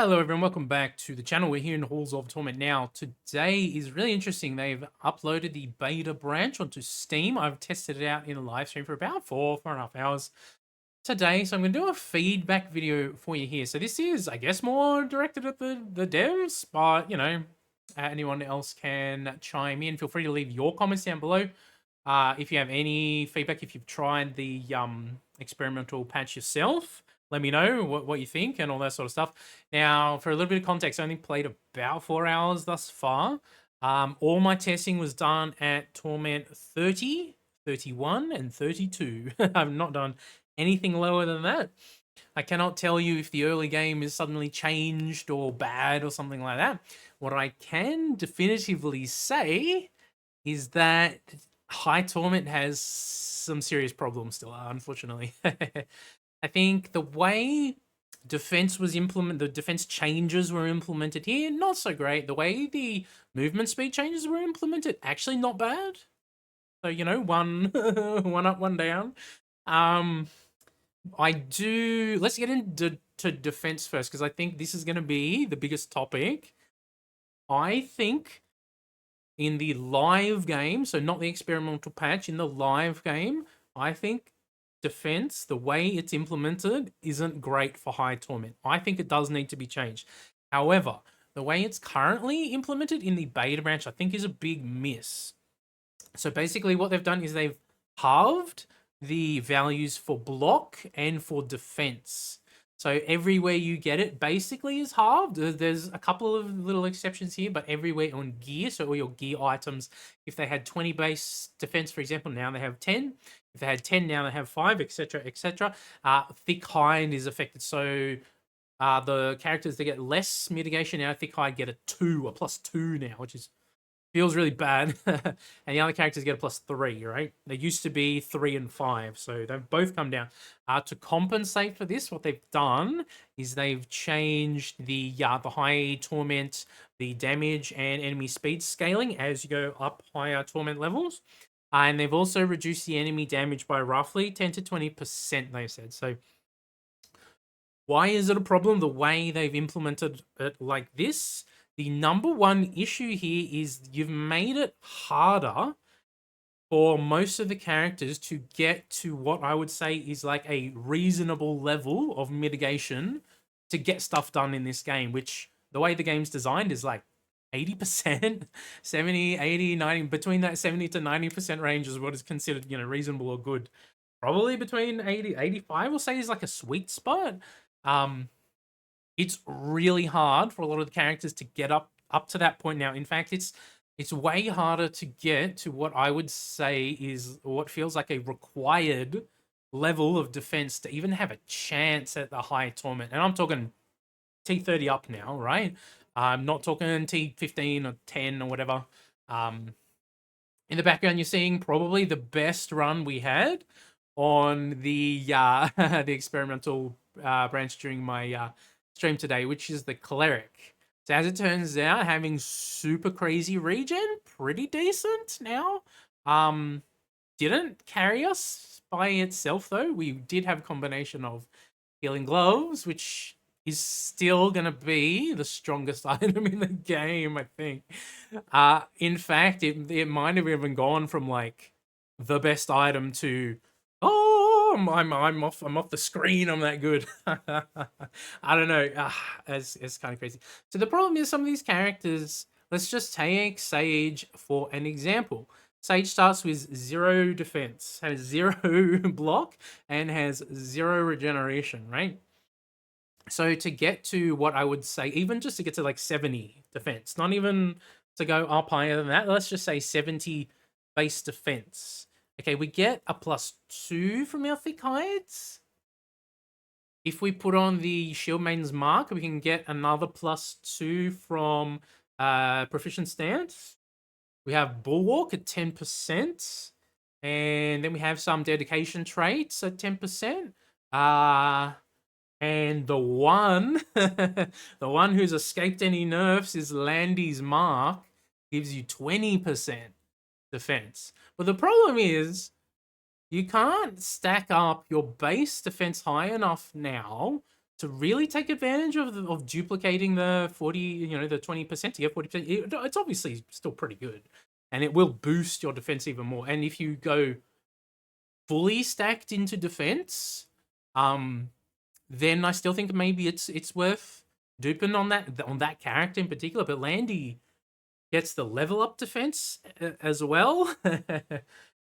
Hello everyone, welcome back to the channel. We're here in Halls of Torment now. Today is really interesting. They've uploaded the beta branch onto Steam. I've tested it out in a live stream for about four and a half hours today. So I'm going to do a feedback video for you here. So this is, I guess, more directed at the devs, but, anyone else can chime in. Feel free to leave your comments down below. If you have any feedback, if you've tried the experimental patch yourself, let me know what you think and all that sort of stuff. Now, for a little bit of context, I only played about 4 hours thus far. All my testing was done at Torment 30, 31, and 32. I've not done anything lower than that. I cannot tell you if the early game is suddenly changed or bad or something like that. What I can definitively say is that High Torment has some serious problems still, unfortunately. I think the way defense was implemented, the defense changes were implemented here, not so great. The way the movement speed changes were implemented, actually not bad. So, one one up, one down. Let's get into defense first, because I think this is going to be the biggest topic. I think in the live game, so not the experimental patch, in the live game, I think defense, the way it's implemented, isn't great for High Torment. I think it does need to be changed. However, the way it's currently implemented in the beta branch, I think is a big miss. So basically what they've done is they've halved the values for block and for defense. So everywhere you get it basically is halved. There's a couple of little exceptions here, but everywhere on gear, so all your gear items, if they had 20 base defense, for example, now they have 10. If they had 10, now they have 5, etc., etc. Thick hide is affected. So the characters that get less mitigation now, thick hide get a +2 now, which is feels really bad. And the other characters get a +3, right? They used to be 3 and 5, so they've both come down. To compensate for this, what they've done is they've changed the high torment, the damage and enemy speed scaling as you go up higher torment levels. And they've also reduced the enemy damage by roughly 10 to 20%, they said. So why is it a problem? The way they've implemented it like this, the number one issue here is you've made it harder for most of the characters to get to what I would say is like a reasonable level of mitigation to get stuff done in this game, which the way the game's designed is like 80%, 70, 80, 90, between that 70 to 90% range is what is considered, reasonable or good. Probably between 80, 85, we'll say, is like a sweet spot. It's really hard for a lot of the characters to get up to that point now. In fact, it's way harder to get to what I would say is what feels like a required level of defense to even have a chance at the high torment. And I'm talking T30 up now, right? I'm not talking T15 or 10 or whatever. In the background, you're seeing probably the best run we had on the the experimental branch during my stream today, which is the cleric. So as it turns out, having super crazy regen, pretty decent now. Didn't carry us by itself though. We did have a combination of healing gloves, which is still gonna be the strongest item in the game, I think. In fact, it might have even gone from like the best item to I'm off the screen. I'm that good. I don't know. It's kind of crazy. So the problem is some of these characters. Let's just take Sage for an example. Sage starts with 0 defense, has 0 block, and has 0 regeneration. Right. So to get to what I would say, even just to get to like 70 defense, not even to go up higher than that. Let's just say 70 base defense. Okay, we get a +2 from our thick hides. If we put on the Shield Maiden's Mark, we can get another +2 from Proficient Stance. We have Bulwark at 10%. And then we have some dedication traits at 10%. And the one, the one who's escaped any nerfs is Landy's Mark, gives you 20% defense. But the problem is you can't stack up your base defense high enough now to really take advantage of duplicating the 40, the 20% to get 40%, it's obviously still pretty good. And it will boost your defense even more. And if you go fully stacked into defense, then I still think maybe it's worth duping on that character in particular. But Landy gets the level up defense as well.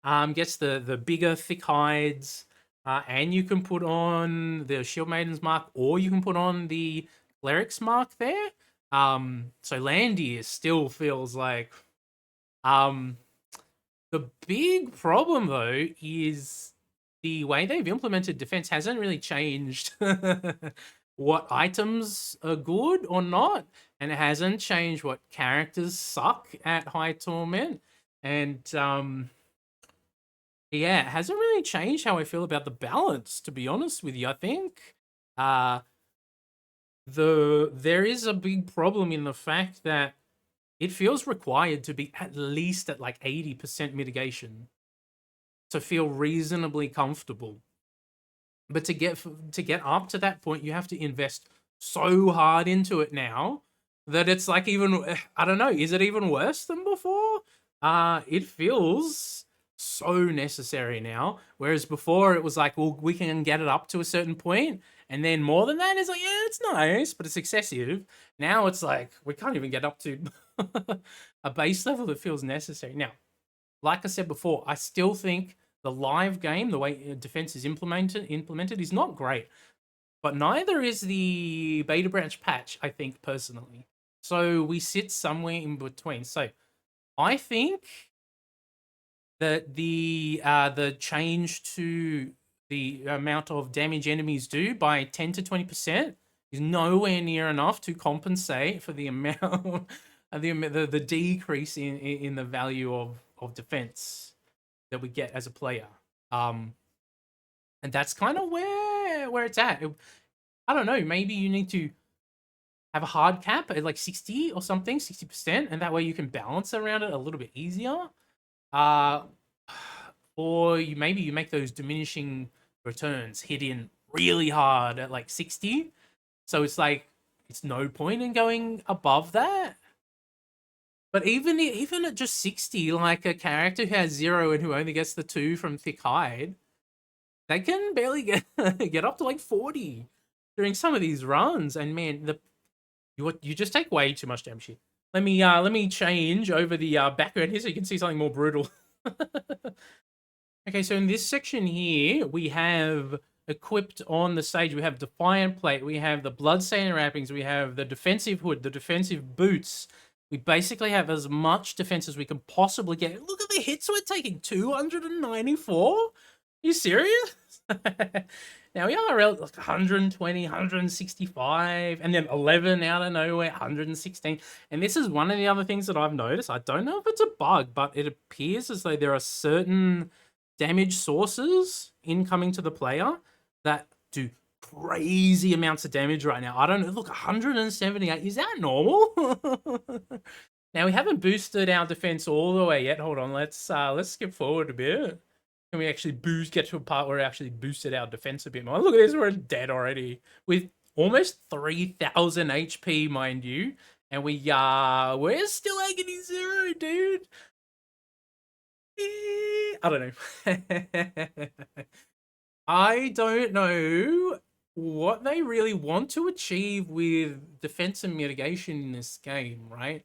Gets the bigger thick hides, and you can put on the Shield Maiden's mark, or you can put on the Cleric's mark there. So Landy still feels like the big problem though is the way they've implemented defense hasn't really changed what items are good or not, and it hasn't changed what characters suck at high torment. And yeah, it hasn't really changed how I feel about the balance, to be honest with you. I think there is a big problem in the fact that it feels required to be at least at like 80% mitigation to feel reasonably comfortable. But to get up to that point, you have to invest so hard into it now that it's like, even, I don't know, is it even worse than before? It feels so necessary now, whereas before it was like, well, we can get it up to a certain point, and then more than that is like, yeah, it's nice, but it's excessive. Now it's like we can't even get up to a base level that feels necessary. Now, like I said before, I still think the live game, the way defense is implemented is not great, but neither is the beta branch patch, I think, personally. So we sit somewhere in between. So I think that the change to the amount of damage enemies do by 10 to 20% is nowhere near enough to compensate for the amount the decrease in the value of defense that we get as a player. And that's kind of where it's at. I don't know, maybe you need to have a hard cap at like 60 or something, 60%, and that way you can balance around it a little bit easier. Or maybe you make those diminishing returns hit in really hard at like 60. So it's like, it's no point in going above that. But even at just 60, like a character who has 0 and who only gets the 2 from thick hide, they can barely get up to like 40 during some of these runs. And man, you just take way too much damage here. Let me change over the background here so you can see something more brutal. Okay, so in this section here, we have equipped on the stage, we have Defiant Plate, we have the Bloodstained Wrappings, we have the Defensive Hood, the Defensive Boots. We basically have as much defense as we can possibly get. Look at the hits we're taking, 294? Are you serious? Now we are like 120, 165, and then 11 out of nowhere, 116. And this is one of the other things that I've noticed. I don't know if it's a bug, but it appears as though there are certain damage sources incoming to the player that do crazy amounts of damage right now. I don't know. Look, 178. Is that normal? Now we haven't boosted our defense all the way yet. Hold on. Let's skip forward a bit. Can we actually get to a part where we actually boosted our defense a bit more? Look at this, we're dead already with almost 3,000 HP, mind you, and we're still agony 0, dude. I don't know. I don't know what they really want to achieve with defense and mitigation in this game, right?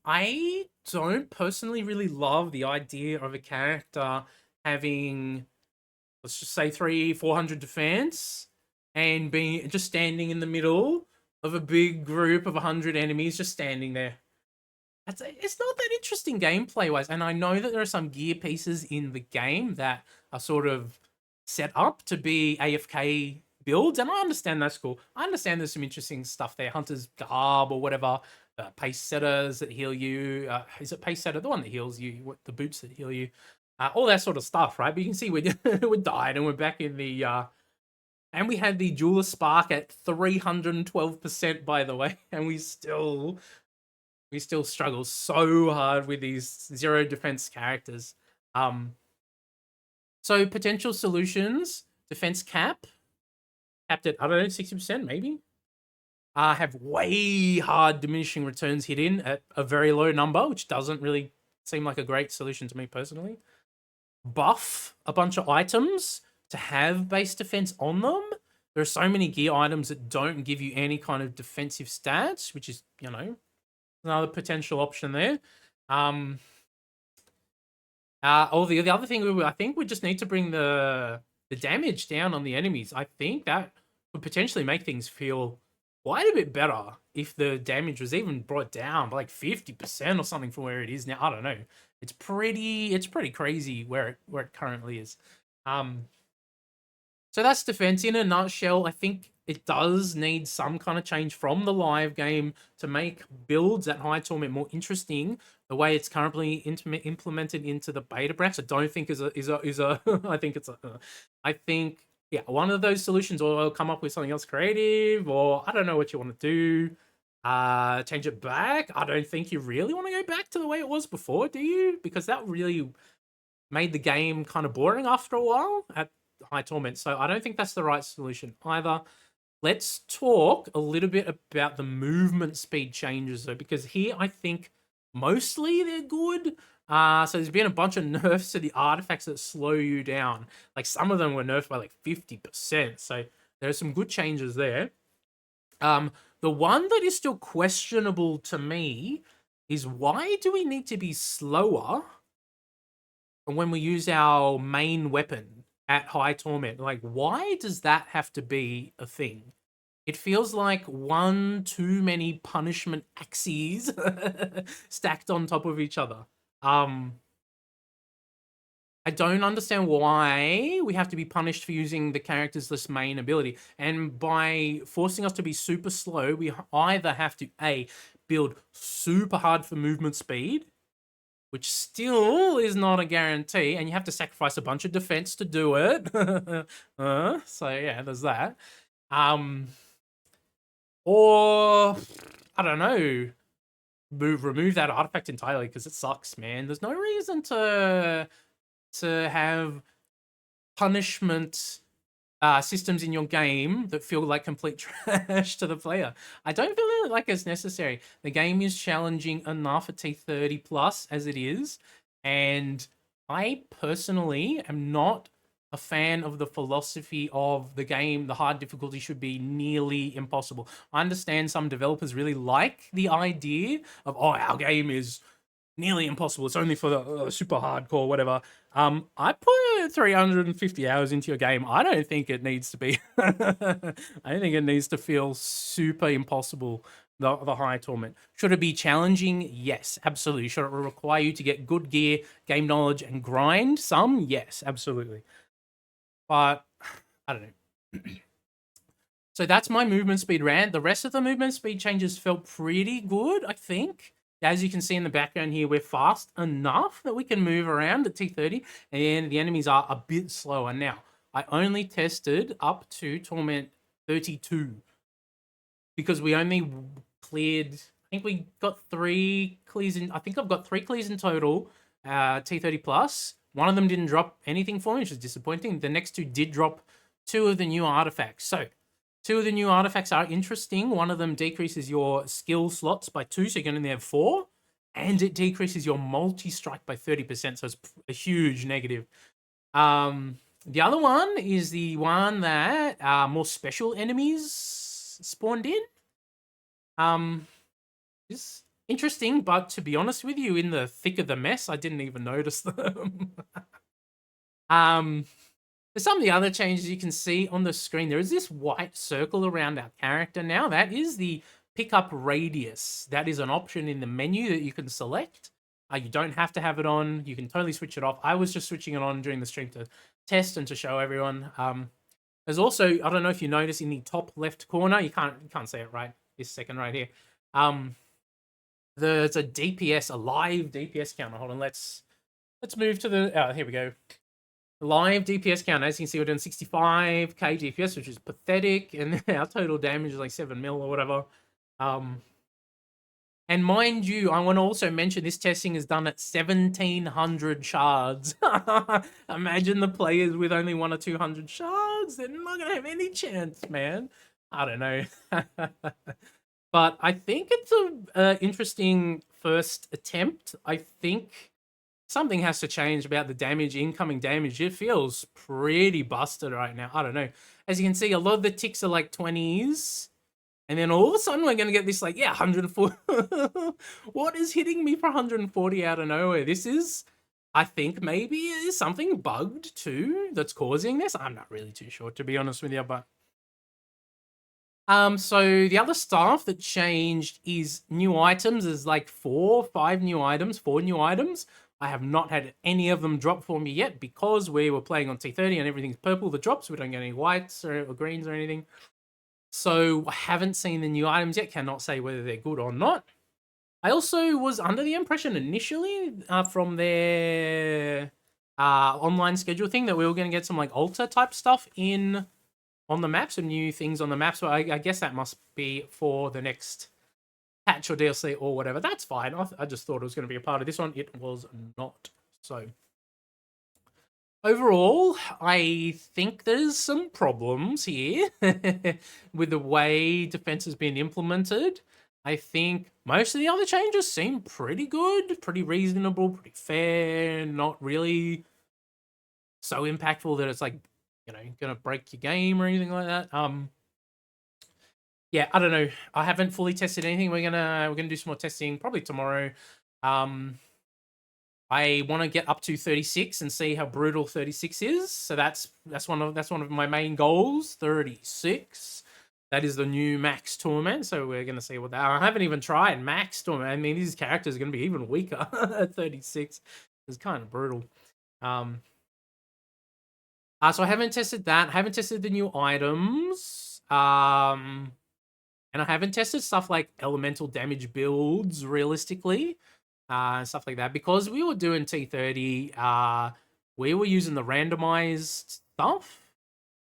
I don't personally really love the idea of a character having, let's just say 400 defense and being just standing in the middle of a big group of 100 enemies just standing there. It's not that interesting gameplay wise, and I know that there are some gear pieces in the game that are sort of set up to be AFK builds, and I understand that's cool. I understand there's some interesting stuff there, Hunter's Garb or whatever, pace setters that heal you. Is it pace setter, the one that heals you? The boots that heal you? All that sort of stuff, right? But you can see we died and we're back in the and we had the Jeweler Spark at 312%, by the way, and we still struggle so hard with these 0 defense characters. So potential solutions: defense cap, capped at, I don't know, 60% maybe. Have way hard diminishing returns hit in at a very low number, which doesn't really seem like a great solution to me personally. Buff a bunch of items to have base defense on them. There are so many gear items that don't give you any kind of defensive stats, which is, you know, another potential option there. The other thing, I think we just need to bring the damage down on the enemies. I think that would potentially make things feel quite a bit better if the damage was even brought down by like 50% or something from where it is now. I don't know. It's pretty crazy where it currently is. So that's defense in a nutshell. I think it does need some kind of change from the live game to make builds at High Torment more interesting. The way it's currently implemented into the beta branch, I don't think is a I think it's a I think, yeah, one of those solutions, or come up with something else creative, or I don't know what you want to do. Change it back. I don't think you really want to go back to the way it was before, do you? Because that really made the game kind of boring after a while at High Torment. So I don't think that's the right solution either. Let's talk a little bit about the movement speed changes though, because here I think mostly they're good. So there's been a bunch of nerfs to the artifacts that slow you down. Like some of them were nerfed by like 50%. So there are some good changes there. The one that is still questionable to me is, why do we need to be slower when we use our main weapon at High Torment? Like, why does that have to be a thing? It feels like one too many punishment axes stacked on top of each other. I don't understand why we have to be punished for using the character's list main ability. And by forcing us to be super slow, we either have to A, build super hard for movement speed, which still is not a guarantee, and you have to sacrifice a bunch of defense to do it. So yeah, there's that. Or I don't know, remove that artifact entirely because it sucks, man. There's no reason to have punishment systems in your game that feel like complete trash to the player. I don't feel like it's necessary. The game is challenging enough at T30 plus as it is, and I personally am not a fan of the philosophy of the game. The hard difficulty should be nearly impossible. I understand some developers really like the idea of, oh, our game is nearly impossible. It's only for the super hardcore, whatever. I put 350 hours into your game. I don't think it needs to be. I don't think it needs to feel super impossible. The High Torment, should it be challenging? Yes, absolutely. Should it require you to get good gear, game knowledge, and grind some? Yes, absolutely. But I don't know. So that's my movement speed rant. The rest of the movement speed changes felt pretty good, I think. As you can see in the background here, we're fast enough that we can move around at T30, and the enemies are a bit slower. Now, I only tested up to Torment 32 because we only cleared, I think we got 3 clears in, I think I've got 3 clears in total, T30 plus. One of them didn't drop anything for me, which is disappointing. The next 2 did drop 2 of the new artifacts. So 2 of the new artifacts are interesting. One of them decreases your skill slots by 2, so you're going to have 4. And it decreases your multi-strike by 30%, so it's a huge negative. The other one is the one that more special enemies spawned in. It's interesting, but to be honest with you, in the thick of the mess, I didn't even notice them. There's some of the other changes you can see on the screen. There is this white circle around our character now. That is the pickup radius. That is an option in the menu that you can select. You don't have to have it on. You can totally switch it off. I was just switching it on during the stream to test and to show everyone. There's also, I don't know if you notice in the top left corner, you can't see it right this second right here. There's a DPS, a live DPS counter. Hold on, let's move to the, here we go. Live DPS count. As you can see, we're doing 65k DPS, which is pathetic, and our total damage is like 7 mil or whatever. And mind you, I want to also mention this testing is done at 1700 shards. Imagine the players with only 1 or 200 shards. They're not going to have any chance, man. I don't know. But I think it's a interesting first attempt. I think something has to change about the damage, incoming damage. It feels pretty busted right now. I don't know. As you can see, a lot of the ticks are like 20s. And then all of a sudden, we're going to get this, like, yeah, 140. What is hitting me for 140 out of nowhere? This is, I think, maybe is something bugged too that's causing this. I'm not really too sure, to be honest with you, but. So the other stuff that changed is new items. There's like 4 new items. I have not had any of them drop for me yet because we were playing on T30 and everything's purple that drops. We don't get any whites or greens or anything. So I haven't seen the new items yet. Cannot say whether they're good or not. I also was under the impression initially from their online schedule thing that we were going to get some like altar type stuff in on the map, some new things on the map. So I guess that must be for the next patch or DLC or whatever. That's fine. I just thought it was going to be a part of this one. It was not. So overall, I think there's some problems here with the way defense has been implemented. I think most of the other changes seem pretty good, pretty reasonable, pretty fair, not really so impactful that it's like, gonna break your game or anything like that. Yeah, I don't know. I haven't fully tested anything. We're gonna do some more testing probably tomorrow. I want to get up to 36 and see how brutal 36 is. So that's one of my main goals. 36. That is the new max Torment. So we're gonna see what that. I haven't even tried max Torment. I mean, these characters are gonna be even weaker at 36. It's kind of brutal. So I haven't tested that. I haven't tested the new items. And I haven't tested stuff like elemental damage builds realistically. Stuff like that. Because we were doing T30, we were using the randomized stuff.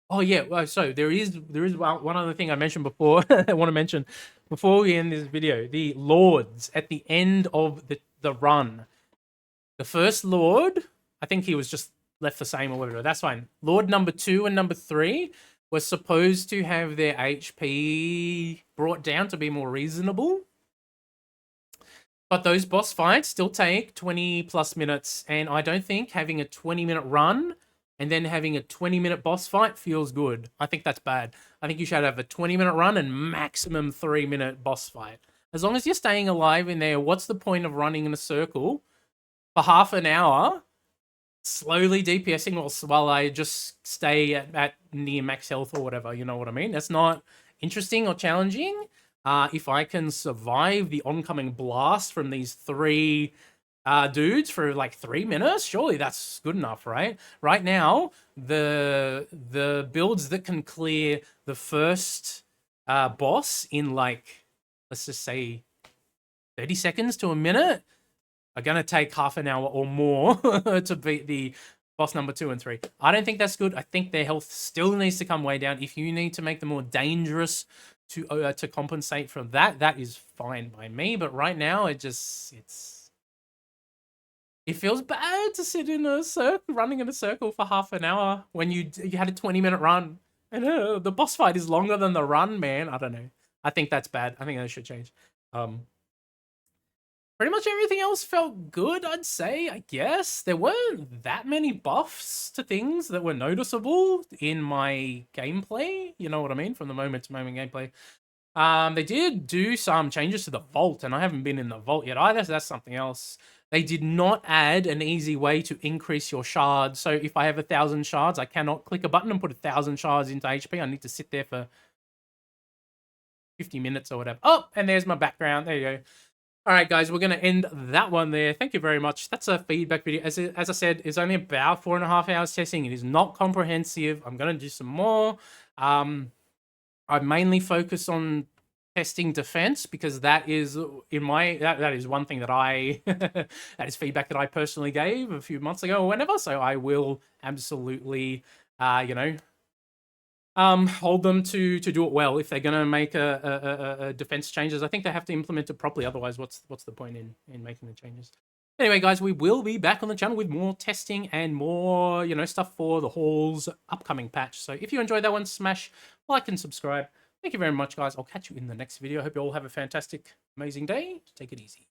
Oh yeah, so there is one other thing I mentioned before. I want to mention before we end this video. The lords at the end of the run. The first lord, I think he was just left the same or whatever. That's fine. Lord number 2 and number 3 were supposed to have their HP brought down to be more reasonable. But those boss fights still take 20 plus minutes. And I don't think having a 20-minute run and then having a 20-minute boss fight feels good. I think that's bad. I think you should have a 20-minute run and maximum 3-minute boss fight. As long as you're staying alive in there, what's the point of running in a circle for half an hour, slowly DPSing while I just stay at near max health or whatever, you know what I mean? That's not interesting or challenging. If I can survive the oncoming blast from these 3 dudes for like 3 minutes, surely that's good enough, right? Right now, the builds that can clear the first boss in like, let's just say 30 seconds to a minute, are going to take half an hour or more to beat the boss number 2 and 3. I don't think that's good. I think their health still needs to come way down. If you need to make them more dangerous to compensate for that, that is fine by me. But right now, it feels bad to sit in a circle, running in a circle for half an hour when you had a 20-minute run. And the boss fight is longer than the run, man. I don't know. I think that's bad. I think that should change. Pretty much everything else felt good, I'd say, I guess. There weren't that many buffs to things that were noticeable in my gameplay. You know what I mean? From the moment-to-moment gameplay. They did do some changes to the vault, and I haven't been in the vault yet either, so that's something else. They did not add an easy way to increase your shards. So if I have 1,000 shards, I cannot click a button and put 1,000 shards into HP. I need to sit there for 50 minutes or whatever. Oh, and there's my background. There you go. All right, guys, we're going to end that one there. Thank you very much. That's a feedback video. As I said, it's only about 4.5 hours testing. It is not comprehensive. I'm going to do some more. I mainly focus on testing defense because that is that is one thing that that is feedback that I personally gave a few months ago or whenever. So I will absolutely, hold them to do it well. If they're going to make a defense changes, I think they have to implement it properly. Otherwise, what's the point in making the changes? Anyway, guys, we will be back on the channel with more testing and more, stuff for the Hall's upcoming patch. So if you enjoyed that one, smash like and subscribe. Thank you very much, guys. I'll catch you in the next video. I hope you all have a fantastic, amazing day. Take it easy.